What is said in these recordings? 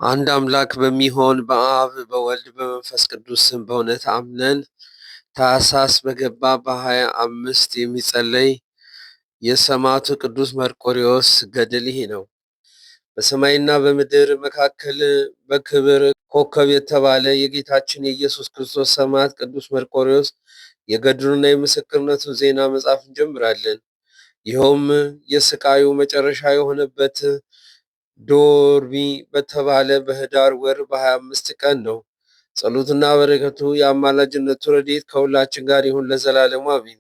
አንድ አምላክ በሚሆን በአብ በወልድ በመንፈስ ቅዱስ ስም በእውነት አምነን ታኅሳስ በገባ በ25 የሚጸለይ የሰማዕቱ ቅዱስ መርቆሬዎስ ገድል ይህ ነው። በሰማይና በምድር መካከል በክብር ኮከብ የተባለ የጌታችን የኢየሱስ ክርስቶስ ሰማዕት ቅዱስ መርቆሬዎስ የገድሉና የምስክርነቱን ዜና መጻፍ እንጀምራለን። ይኸውም የስቃዩ መጨረሻ የሆነበት ዶርቢ በተባለ በህዳር ወር በ25 ቀን ነው። ጸሎትና በረከቱ የአማላጅነቱ ረድኤት ከሁላችን ጋር ይሁን ለዘላለሙ አሜን።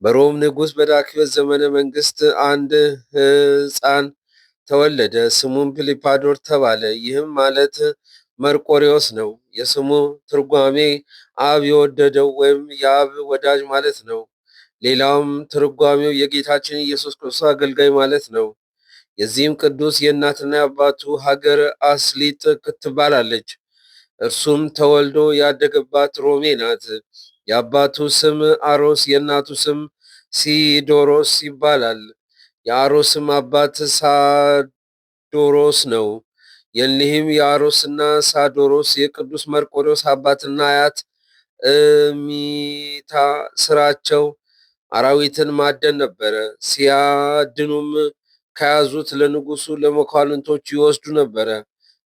በሮም ንጉሥ በዳክዮስ ዘመነ መንግስት አንድ ሕፃን ተወለደ። ስሙም ፒሊፓዶር ተባለ። ይህም ማለት መርቆሬዎስ ነው። የስሙ ትርጓሜ አብ የወደደው ወይም የአብ ወዳጅ ማለት ነው። ሌላውም ትርጓሜው የጌታችን ኢየሱስ ክርስቶስ አገልጋይ ማለት ነው። የዚህም ቅዱስ የእናትና የአባቱ ሀገር አስሊጥ ትባላለች። እርሱም ተወልዶ ያደገባት ሮሜ ናት። የአባቱ ስም አሮስ የእናቱ ስም ሲዶሮስ ይባላል። የአሮስም አባት ሳዶሮስ ነው። የኒህም የአሮስና ሳዶሮስ የቅዱስ መርቆሬዎስ አባትና አያት እሚታ ስራቸው አራዊትን ማደን ነበረ። ሲያድኑም ከያዙት ለንጉሱ ለመኳንንቶች ይወስዱ ነበረ።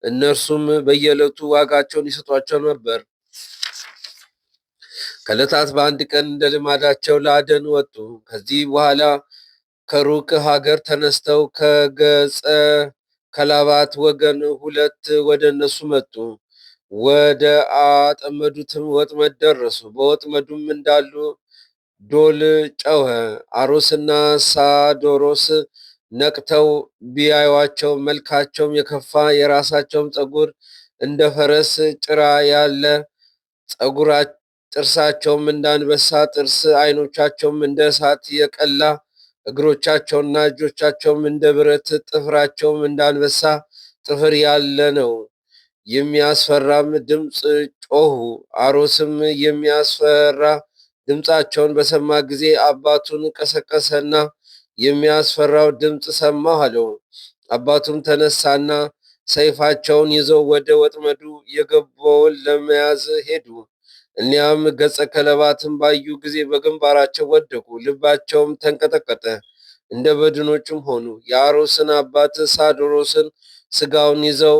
እነርሱም በየዕለቱ ዋጋቸውን ይሰጧቸው ነበር። ከዕለታት በአንድ ቀን እንደ ልማዳቸው ለአደን ወጡ። ከዚህ በኋላ ከሩቅ ሀገር ተነስተው ከገጸ ከላባት ወገን ሁለት ወደ እነሱ መጡ። ወደ አጠመዱትም ወጥመድ ደረሱ። በወጥመዱም እንዳሉ ዶል ጨኸ። አሮስና ሳዶሮስ ነቅተው ቢያዩዋቸው መልካቸውም የከፋ የራሳቸውም ፀጉር እንደ ፈረስ ጭራ ያለ ጥርሳቸውም እንደ አንበሳ ጥርስ፣ ዓይኖቻቸውም እንደ እሳት የቀላ፣ እግሮቻቸውና እጆቻቸውም እንደ ብረት፣ ጥፍራቸውም እንደ አንበሳ ጥፍር ያለ ነው። የሚያስፈራም ድምፅ ጮኹ። አሮስም የሚያስፈራ ድምፃቸውን በሰማ ጊዜ አባቱን ቀሰቀሰና የሚያስፈራው ድምፅ ሰማሁ አለው። አባቱም ተነሳና ሰይፋቸውን ይዘው ወደ ወጥመዱ የገባውን ለመያዝ ሄዱ። እኒያም ገጸ ከለባትን ባዩ ጊዜ በግንባራቸው ወደቁ፣ ልባቸውም ተንቀጠቀጠ፣ እንደ በድኖችም ሆኑ። የአሮስን አባት ሳዶሮስን ስጋውን ይዘው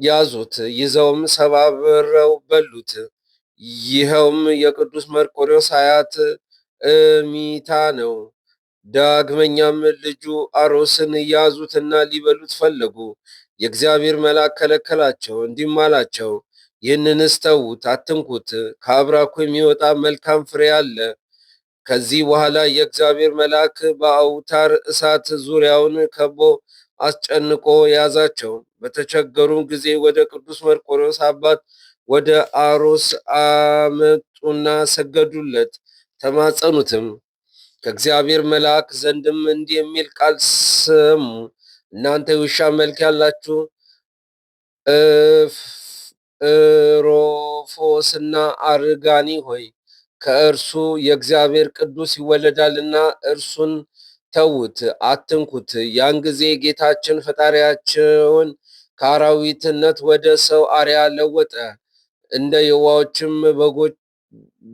ያዙት፣ ይዘውም ሰባብረው በሉት። ይኸውም የቅዱስ መርቆሬዎስ አያት እሚታ ነው። ዳግመኛም ልጁ አሮስን ያዙትና ሊበሉት ፈለጉ። የእግዚአብሔር መልአክ ከለከላቸው፣ እንዲህም አላቸው፣ ይህንንስ ተዉት፣ አትንኩት። ከአብራኩ የሚወጣ መልካም ፍሬ አለ። ከዚህ በኋላ የእግዚአብሔር መልአክ በአውታር እሳት ዙሪያውን ከቦ አስጨንቆ ያዛቸው። በተቸገሩም ጊዜ ወደ ቅዱስ መርቆሬዎስ አባት ወደ አሮስ አመጡና ሰገዱለት፣ ተማጸኑትም። ከእግዚአብሔር መልአክ ዘንድም እንዲህ የሚል ቃል ሰሙ። እናንተ የውሻ መልክ ያላችሁ ሮፎስና አርጋኒ ሆይ ከእርሱ የእግዚአብሔር ቅዱስ ይወለዳልና እርሱን ተዉት፣ አትንኩት። ያን ጊዜ ጌታችን ፈጣሪያቸውን ከአራዊትነት ወደ ሰው አርያ ለወጠ፣ እንደ የዋዎችም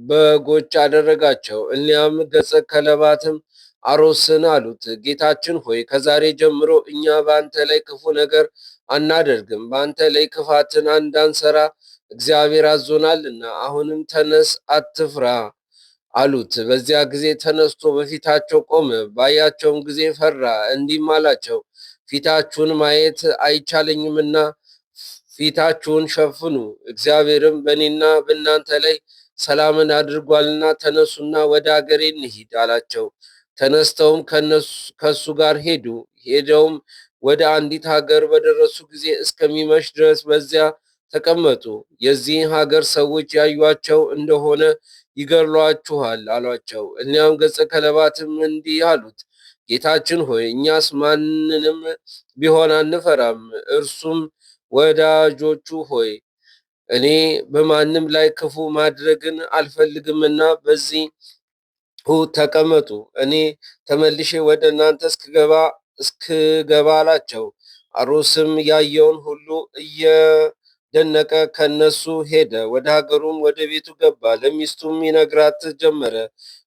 በጎች አደረጋቸው። እሊያም ገጸ ከለባትም አሮስን አሉት፣ ጌታችን ሆይ ከዛሬ ጀምሮ እኛ በአንተ ላይ ክፉ ነገር አናደርግም፣ በአንተ ላይ ክፋትን እንዳንሰራ እግዚአብሔር አዞናልና፣ አሁንም ተነስ፣ አትፍራ አሉት። በዚያ ጊዜ ተነስቶ በፊታቸው ቆመ። ባያቸውም ጊዜ ፈራ፣ እንዲህም አላቸው፣ ፊታችሁን ማየት አይቻለኝምና ፊታችሁን ሸፍኑ። እግዚአብሔርም በእኔና በእናንተ ላይ ሰላምን አድርጓልና ተነሱና ወደ አገሬ እንሂድ አላቸው። ተነስተውም ከሱ ጋር ሄዱ። ሄደውም ወደ አንዲት ሀገር በደረሱ ጊዜ እስከሚመሽ ድረስ በዚያ ተቀመጡ። የዚህ ሀገር ሰዎች ያዩአቸው እንደሆነ ይገድሏችኋል አሏቸው። እኒያም ገጸ ከለባትም እንዲህ አሉት፣ ጌታችን ሆይ እኛስ ማንንም ቢሆን አንፈራም። እርሱም ወዳጆቹ ሆይ እኔ በማንም ላይ ክፉ ማድረግን አልፈልግምና በዚህ ተቀመጡ፣ እኔ ተመልሼ ወደ እናንተ እስክገባ አላቸው። አሮስም ያየውን ሁሉ እየደነቀ ከነሱ ሄደ። ወደ ሀገሩም ወደ ቤቱ ገባ። ለሚስቱም ይነግራት ጀመረ።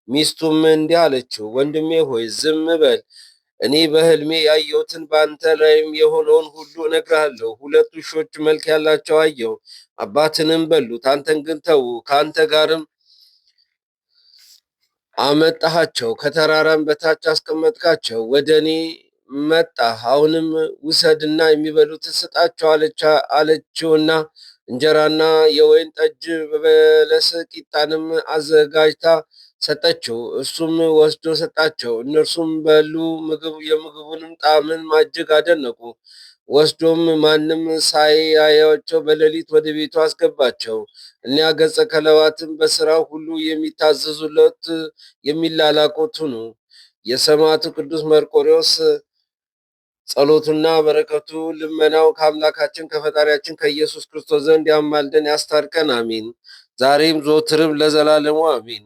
ሚስቱም እንዲህ አለችው፣ ወንድሜ ሆይ ዝም በል፣ እኔ በሕልሜ ያየሁትን በአንተ ላይም የሆነውን ሁሉ እነግርሃለሁ። ሁለት ውሾች መልክ ያላቸው አየሁ፣ አባትንም በሉት፣ አንተን ግን ተዉ፣ ከአንተ ጋርም አመጣሃቸው፣ ከተራራም በታች አስቀመጥካቸው። ወደ እኔ መጣህ፣ አሁንም ውሰድና የሚበሉትን ስጣቸው አለችውና እንጀራና የወይን ጠጅ በበለስ ቂጣንም አዘጋጅታ ሰጠችው። እሱም ወስዶ ሰጣቸው። እነርሱም በሉ፣ የምግቡንም ጣዕምን እጅግ አደነቁ። ወስዶም ማንም ሳያያቸው በሌሊት ወደ ቤቱ አስገባቸው። እኒያ ገጸ ከለዋትም በሥራው ሁሉ የሚታዘዙለት የሚላላቁት ሁኑ። የሰማዕቱ ቅዱስ መርቆሬዎስ ጸሎቱና በረከቱ ልመናው ከአምላካችን ከፈጣሪያችን ከኢየሱስ ክርስቶስ ዘንድ ያማልደን ያስታርቀን፣ አሚን። ዛሬም ዘወትርም ለዘላለሙ አሚን።